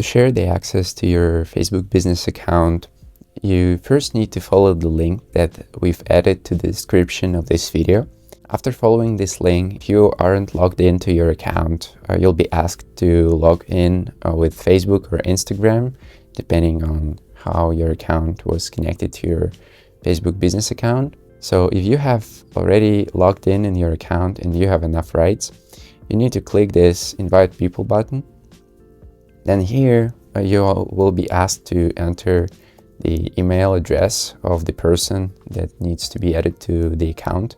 share the access to your Facebook business account, you first need to follow the link that we've added to the description of this video. After following this link, if you aren't logged into your account, you'll be asked to log in with Facebook or Instagram, depending on how your account was connected to your Facebook business account. So if you have already logged in your account and you have enough rights, you need to click this Invite People button. Then here you will be asked to enter the email address of the person that needs to be added to the account.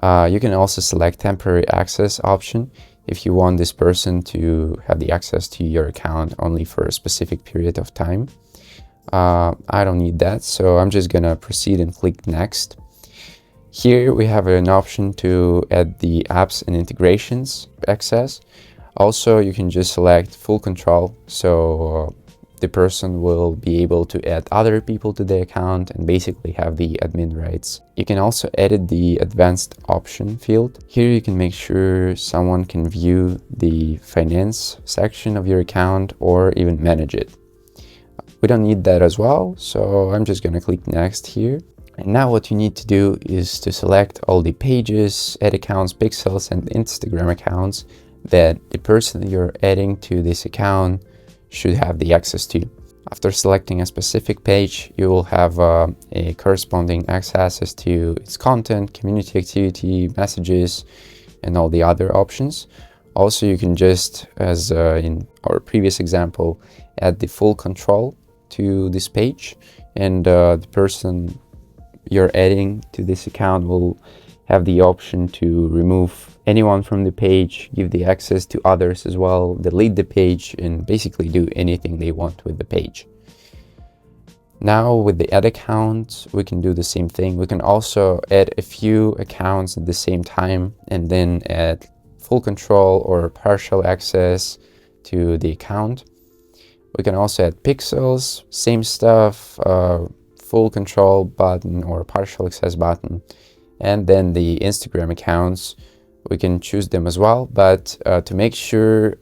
You can also select temporary access option if you want this person to have the access to your account only for a specific period of time. I don't need that, so I'm just gonna proceed and click next. Here we have an option to add the apps and integrations access. Also, you can just select full control, so the person will be able to add other people to the account and basically have the admin rights. You can also edit the advanced option field. Here you can make sure someone can view the finance section of your account or even manage it. We don't need that as well, so I'm just gonna click next here. And now what you need to do is to select all the pages, ad accounts, pixels, and Instagram accounts that the person you're adding to this account should have the access to. After selecting a specific page, you will have a corresponding access to its content, community activity, messages, and all the other options. Also, you can just, as in our previous example, add the full control to this page, and the person you're adding to this account will have the option to remove anyone from the page, give the access to others as well, delete the page, and basically do anything they want with the page. Now with the ad account, we can do the same thing. We can also add a few accounts at the same time and then add full control or partial access to the account. We can also add pixels, same stuff, full control button or partial access button. And then the Instagram accounts, we can choose them as well, but to make sure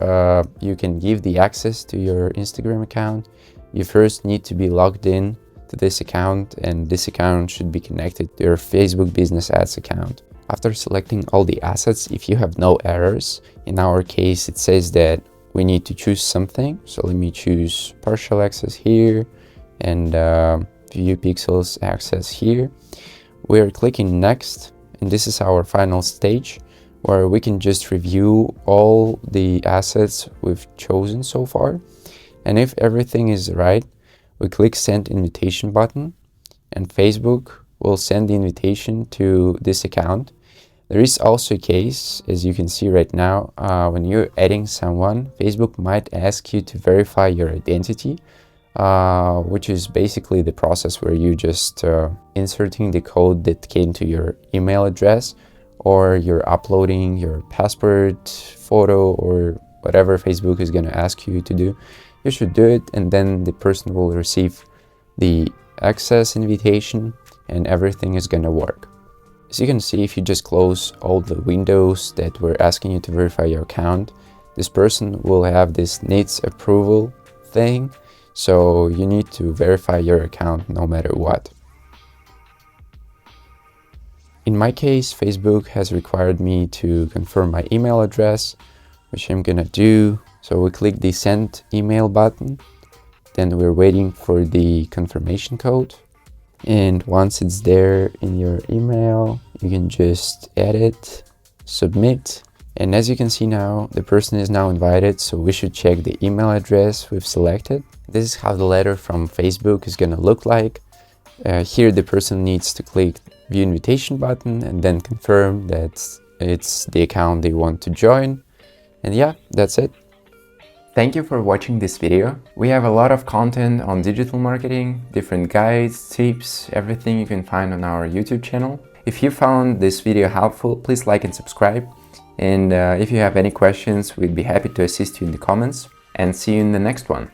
you can give the access to your Instagram account, you first need to be logged in to this account, and this account should be connected to your Facebook Business Ads account. After selecting all the assets, if you have no errors, in our case it says that we need to choose something. So let me choose partial access here and view pixels access here. We're clicking next, and this is our final stage where we can just review all the assets we've chosen so far. And if everything is right, we click send invitation button, and Facebook will send the invitation to this account. There is also a case, as you can see right now, when you're adding someone, Facebook might ask you to verify your identity, which is basically the process where you just inserting the code that came to your email address, or you're uploading your passport photo or whatever Facebook is going to ask you to do. You should do it, and then the person will receive the access invitation and everything is going to work. As you can see, if you just close all the windows that were asking you to verify your account, this person will have this needs approval thing. So you need to verify your account no matter what. In my case, Facebook has required me to confirm my email address, which I'm gonna do. So we click the send email button, then we're waiting for the confirmation code. And once it's there in your email, you can just edit, submit. And as you can see now, the person is now invited, so we should check the email address we've selected. This is how the letter from Facebook is gonna look like. Here the person needs to click view invitation button and then confirm that it's the account they want to join. And yeah, that's it. Thank you for watching this video. We have a lot of content on digital marketing, different guides, tips, everything you can find on our YouTube channel. If you found this video helpful, please like and subscribe. And if you have any questions, we'd be happy to assist you in the comments. And see you in the next one.